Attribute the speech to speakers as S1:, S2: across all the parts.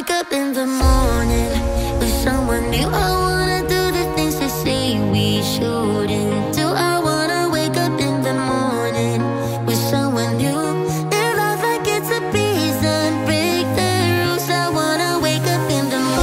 S1: wake up in the morning with someone new. I wanna do the things they say we shouldn't do. I wanna wake up in the morning with someone new. Live life like it's a prison, break the rules. I wanna wake up in the morning.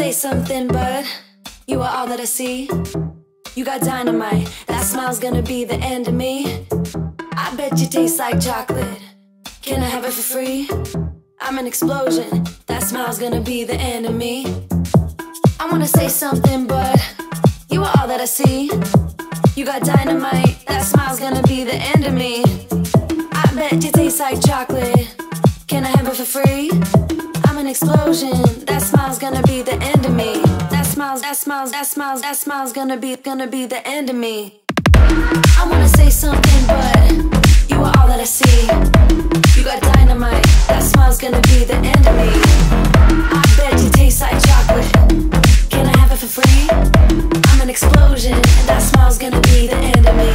S2: Something, but you are all that I see. You got dynamite, that smile's gonna be the end of me. I bet you taste like chocolate. Can I have it for free? I'm an explosion, that smile's gonna be the end of me. I wanna say something, but you are all that I see. You got dynamite, that smile's gonna be the end of me. I bet you taste like chocolate. Can I have it for free? I'm an explosion, that smile's gonna be the end of me. That smile's gonna be the end of me. I wanna say something, but you are all that I see. You got dynamite, that smile's gonna be the end of me. I bet you taste like chocolate. Can I have it for free? I'm an explosion, and that smile's gonna be the end of me.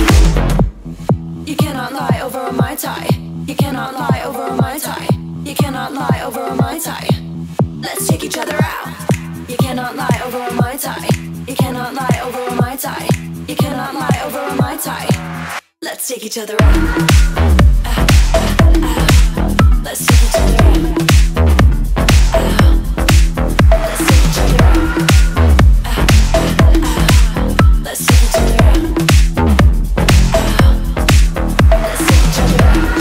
S2: You cannot lie over a Mai Tai. You cannot lie over a Mai Tai. You cannot lie over a Mai Tai. Let's check each other out. You cannot lie over a Mai Tai. You cannot lie over a Mai Tai. You cannot lie over a Mai Tai. Let's take each other out. Let's take each other out. Let's take each other out. Let's take each other out. Let's take each other out.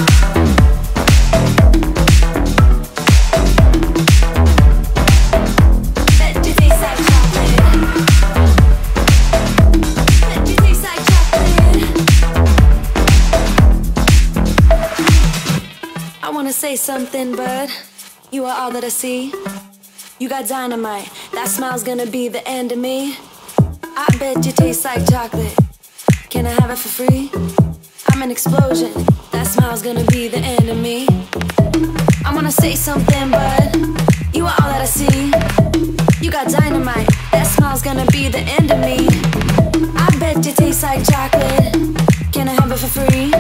S2: Bet you taste like chocolate. Bet you taste like chocolate. wanna say something, but you are all that I see. You got dynamite, that smile's gonna be the end of me. I bet you taste like chocolate. Can I have it for free? I'm an explosion, that smile's gonna be the end of me. I wanna say something, but you are all that I see. You got dynamite, that smile's gonna be the end of me. I bet you taste like chocolate. Can I have it for free?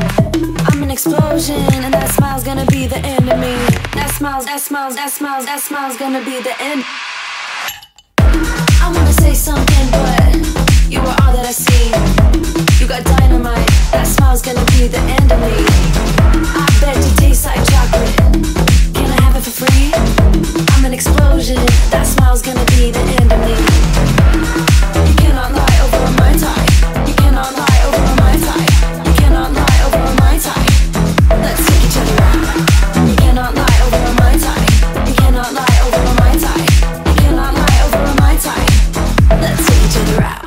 S2: I'm an explosion, and that smile's gonna be the end of me. That smile's gonna be the end. I wanna say something, but you are all that I see. You got dynamite, that smile's gonna be the end of me. I bet you taste like chocolate. Can I have it for free? I'm an explosion, that smile's gonna be the end of me. You cannot lie over my tie. You cannot lie over my tie. You cannot lie over my tie. Let's take each other out. You cannot lie over my tie. You cannot lie over my tie. You cannot lie over my tie. Let's take each other out.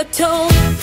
S2: you're told.